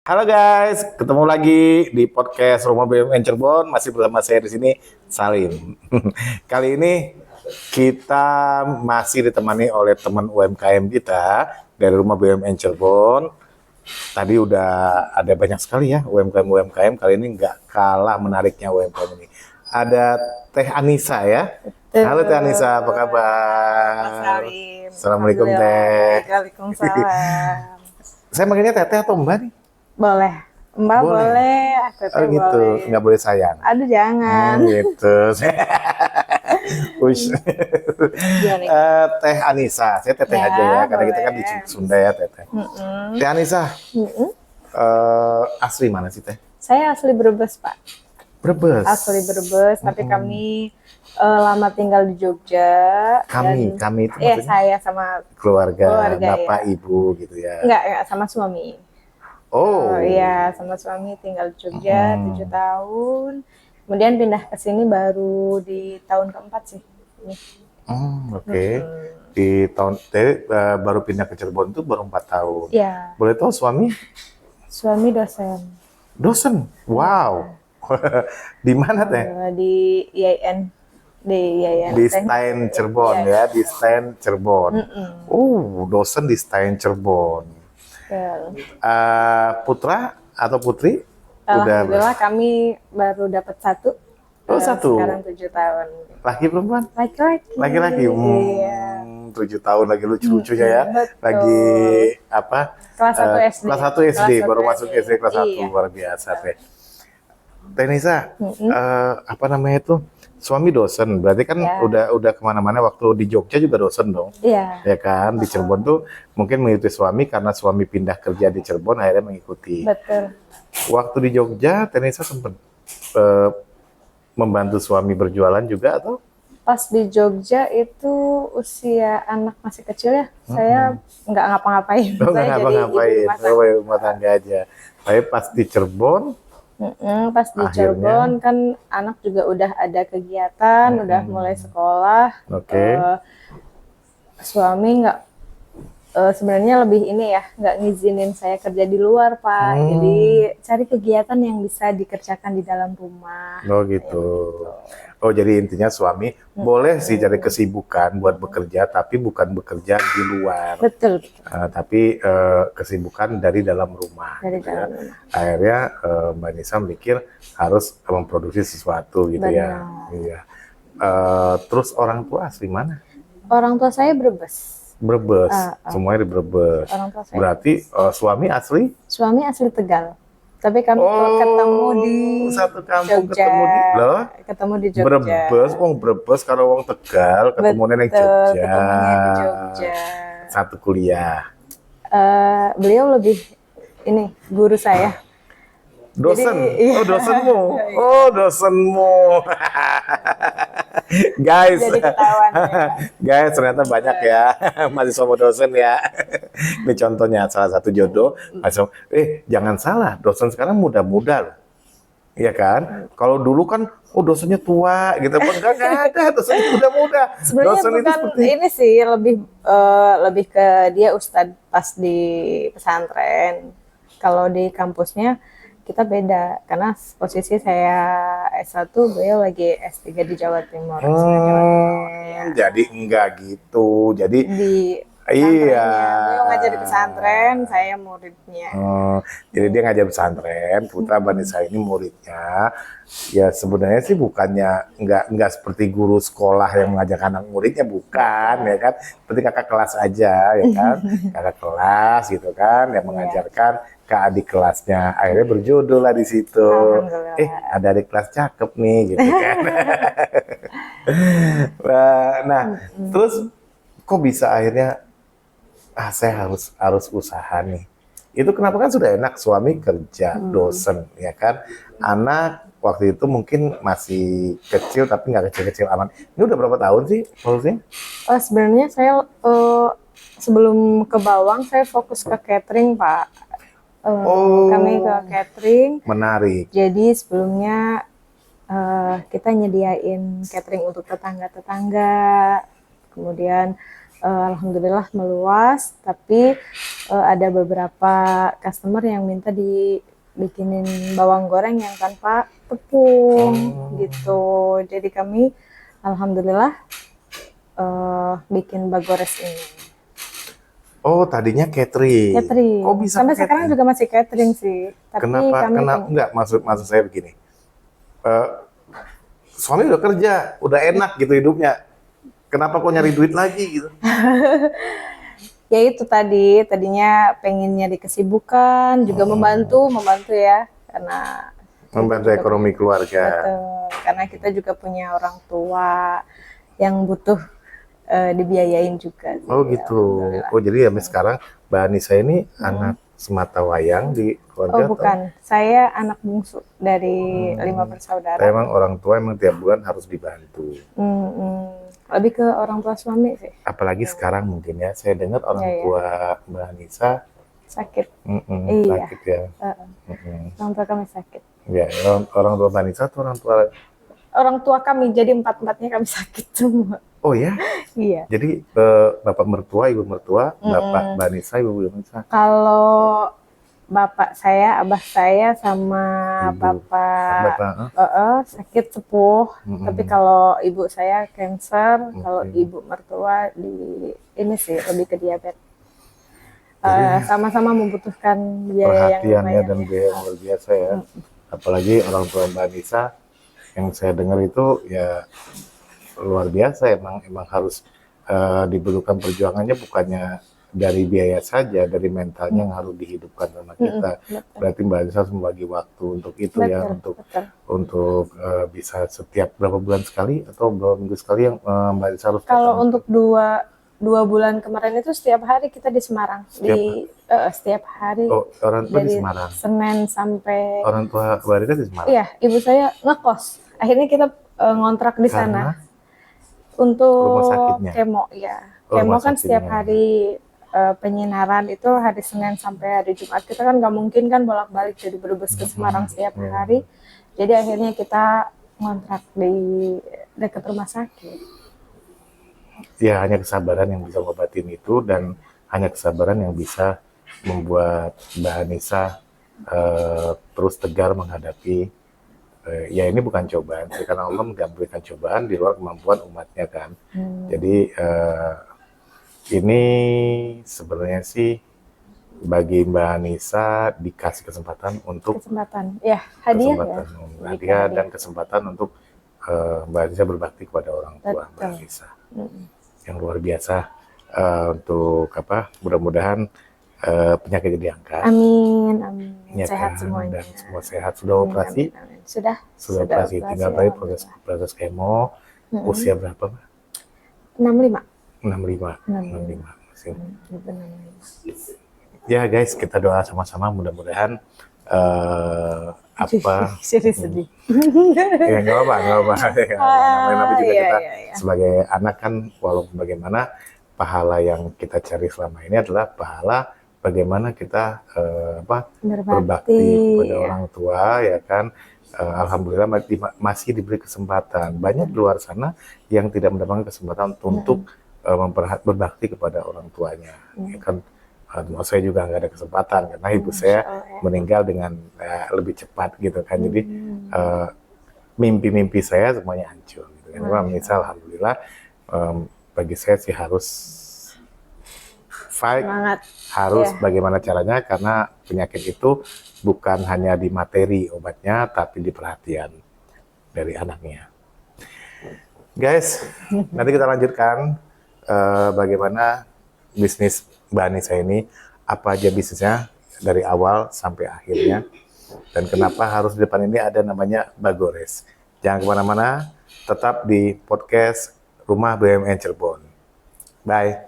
Halo guys, ketemu lagi di podcast Rumah BUMN Cirebon. Masih bersama saya di sini, Salim. Kali ini kita masih ditemani oleh teman UMKM kita dari Rumah BUMN Cirebon. Tadi udah ada banyak sekali ya UMKM. Kali ini nggak kalah menariknya UMKM ini. Ada Teh Anissa ya. Halo Teh Anissa, apa kabar? Mas Salim. Assalamualaikum Teh. Waalaikumsalam. Saya manggilnya Teteh atau Mbak nih? Boleh. Mbak boleh, Teteh Oh gitu, boleh. nggak boleh sayang. Aduh jangan. Gitu. Ush. Gimana? Teh Anissa, saya Teteh Ya, aja ya, karena kita kan di boleh. Sunda ya Teteh. Teh Anissa, asli mana sih Teh? Saya asli Brebes, Pak. Brebes. Asli Brebes, tapi kami lama tinggal di Jogja. Kami itu Iya, maksudnya saya sama keluarga, keluarga, bapak, ya. ibu gitu ya. Enggak, sama suami. Oh, Iya, sama suami tinggal di Jogja 7 tahun. Kemudian pindah ke sini baru di tahun keempat sih. Ini. Oke. Di tahun Teh baru pindah ke Cirebon itu baru 4 tahun. Iya, Boleh tahu suami? suami dosen. Dosen. Wow. Di mana Teh? Di IAIN. Di IAIN. Di Stein Cirebon ya, di Stein Cirebon. Dosen di Stein Cirebon. Putra atau putri? Alhamdulillah kami baru dapat satu. Oh, satu. Sekarang 7 tahun. Laki perempuan? Laki-laki. Laki-laki. Iya. 7 tahun lagi lucu-lucunya ya. Betul. Lagi apa? Kelas 1 SD. Kelas 1 SD, baru masuk SD kelas 1. Iya. Luar biasa Teh. Teh Nisa, apa namanya itu? Suami dosen, berarti kan Ya. udah kemana-mana. Waktu di Jogja juga dosen dong, Iya. ya kan? Di Cirebon tuh mungkin mengikuti suami karena suami pindah kerja di Cirebon, akhirnya mengikuti. Betul. Waktu di Jogja, Teh Nisa sempat membantu suami berjualan juga atau? Pas di Jogja itu usia anak masih kecil ya, saya nggak ngapa-ngapain. Oh, nggak Saya jadi ngapa-ngapain, ibu rumah tangga. rumah tangga aja. Tapi pas di Cirebon, Pas di Akhirnya? Cirebon kan anak juga udah ada kegiatan, udah mulai sekolah. oke. Suami nggak sebenarnya lebih ini ya, nggak ngizinin saya kerja di luar, Pak. Jadi cari kegiatan yang bisa dikerjakan di dalam rumah. Oh gitu. Oh jadi intinya suami boleh sih cari kesibukan buat bekerja, tapi bukan bekerja di luar. Betul, Tapi kesibukan dari dalam rumah. dari gitu ya. dalam rumah. Akhirnya Mbak Nisa mikir harus memproduksi sesuatu gitu ya. Iya. Terus orang tua asli mana? Orang tua saya Brebes. Brebes. Semuanya di Brebes. Orang tua saya. Berarti suami asli? Suami asli Tegal. Tapi kami ketemu di satu kampung Jogja. ketemu di loh. Ketemu di Jogja. Brebes, Brebes karo wong Tegal, ketemu neng Jogja. Ketemunya di Jogja. Satu kuliah. Beliau lebih ini guru saya. Dosen. Jadi, iya. Oh, dosenmu. Oh, dosenmu. Guys. Jadi ketahuan ya. Guys, ternyata banyak ya mahasiswa dosen ya. Ini contohnya salah satu jodoh. Jangan salah, dosen sekarang muda-muda loh. Iya kan? Kalau dulu kan, dosennya tua gitu. Enggak ada, dosennya muda-muda. Sebenarnya Dosen itu bukan seperti ini sih, lebih ke dia ustadz pas di pesantren. Kalau di kampusnya kita beda, karena posisi saya S1, beliau lagi S3 di Jawa Timur. Jadi enggak gitu. Jadi Di iya. beliau ngajar di pesantren, saya muridnya. Jadi dia ngajar pesantren, Putra Banisa ini muridnya. Ya sebenarnya sih bukannya enggak seperti guru sekolah yang mengajarkan anak muridnya, bukan ya kan. Seperti kakak kelas aja ya kan. Kakak kelas gitu kan yang mengajarkan ke adik kelasnya. Akhirnya berjodoh lah di situ. Alhamdulillah. Ada adik kelas cakep nih gitu kan. Nah, terus kok bisa akhirnya saya harus usaha nih. Itu kenapa kan sudah enak suami kerja dosen ya kan. Anak waktu itu mungkin masih kecil tapi nggak kecil-kecil aman. Ini udah berapa tahun sih produksinya? Sebenarnya saya sebelum ke Bawang saya fokus ke catering, Pak. Kami ke catering. Menarik. Jadi sebelumnya kita nyediain catering untuk tetangga-tetangga. Kemudian Alhamdulillah meluas, tapi ada beberapa customer yang minta dibikinin bawang goreng yang tanpa tepung gitu. Jadi kami alhamdulillah bikin bagores ini. Oh, tadinya catering. Catering. Kok bisa Sampai catering? sekarang juga masih catering sih. Tapi Kenapa? kami Enggak, maksud saya begini. Eh, suami udah kerja, udah enak gitu hidupnya. Kenapa kok nyari duit lagi gitu? ya itu tadinya pengennya dikesibukan, juga membantu ya, karena Membantu juga ekonomi keluarga. betul, karena kita juga punya orang tua yang butuh dibiayain juga. Oh sih, gitu. alhamdulillah. Oh jadi ya sekarang Mbak Anissa ini anak semata wayang di Oh keluarga atau? bukan, saya anak bungsu dari 5 bersaudara. Emang orang tua emang tiap bulan harus dibantu. Lebih ke orang tua suami sih, Apalagi sekarang mungkin ya, saya dengar orang Iya. tua Mbak Anissa sakit. Iya. sakit ya. Orang tua kami sakit. Ya, orang tua Mbak Anissa atau orang tua? Orang tua kami, jadi empat-empatnya kami sakit semua. Oh ya, Iya. jadi bapak mertua, ibu mertua, bapak Mbak Anissa, ibu Anissa. Kalau bapak saya, abah saya, sama Ibu. bapak Bapak, sakit sepuh. Tapi kalau ibu saya cancer, kalau Oke. ibu mertua ini sih lebih ke diabetes. Sama-sama membutuhkan biaya yang perhatian ya lumayan. dan biaya yang luar biasa ya. Apalagi orang tua Mbak Anissa yang saya dengar itu ya luar biasa, emang harus dibutuhkan perjuangannya, bukannya dari biaya saja, dari mentalnya yang harus dihidupkan sama kita. Betul. Berarti Mbak Anissa harus membagi waktu untuk itu ya, Betul. untuk bisa setiap berapa bulan sekali atau berapa minggu sekali yang Mbak Anissa harus Kalau datang. untuk dua bulan kemarin itu setiap hari kita di Semarang. Setiap hari Oh, orang tua di dari Semarang. Senin sampai Orang tua Mbak Anissa di Semarang. iya, ibu saya ngekos. Akhirnya kita ngontrak di sana Karena untuk rumah sakitnya. kemo ya. Oh, Kemo rumah kan sakitnya. setiap hari penyinaran itu hari Senin sampai hari Jumat. Kita kan nggak mungkin kan bolak-balik dari Brebes ke Semarang setiap hari. Jadi akhirnya kita ngontrak di dekat rumah sakit. Ya hanya kesabaran yang bisa ngobatin itu, dan hanya kesabaran yang bisa membuat Mbak Anissa terus tegar menghadapi ya ini bukan cobaan, karena Allah nggak memberikan cobaan di luar kemampuan umatnya kan. Jadi ini sebenarnya sih bagi Mbak Anissa dikasih kesempatan untuk Kesempatan. Ya, hadiah ya. hadiah dan kesempatan untuk Mbak Anissa berbakti kepada orang tua Mbak Betul. Anissa yang luar biasa. Untuk apa? Mudah-mudahan penyakitnya diangkat. Amin. Ya Sehat kan? semuanya. Dan semua sehat. Sudah operasi? Amin. Sudah Operasi. Tinggal tadi proses kemo. Usia berapa, Mbak? 65. 65. 65. Masih. Benar. Ya guys, kita doa sama-sama mudah-mudahan apa Sedih. ya nggak apa namanya juga iya, kita iya. sebagai anak kan, walaupun bagaimana pahala yang kita cari selama ini adalah pahala bagaimana kita berbakti kepada orang tua ya kan. Alhamdulillah masih diberi kesempatan. Banyak di luar sana yang tidak mendapatkan kesempatan untuk berbakti kepada orang tuanya ya kan. Saya juga nggak ada kesempatan karena ibu saya meninggal dengan lebih cepat gitu kan. Jadi mimpi-mimpi saya semuanya hancur gitu kan. Misal alhamdulillah bagi saya sih harus fight, Semangat. harus bagaimana caranya, karena penyakit itu bukan hanya di materi obatnya tapi di perhatian dari anaknya. Guys, nanti kita lanjutkan bagaimana bisnis Mbak Anissa ini, apa aja bisnisnya dari awal sampai akhirnya, dan kenapa harus di depan ini ada namanya Bagores. Jangan kemana-mana, tetap di podcast Rumah BUMN Cirebon. Bye.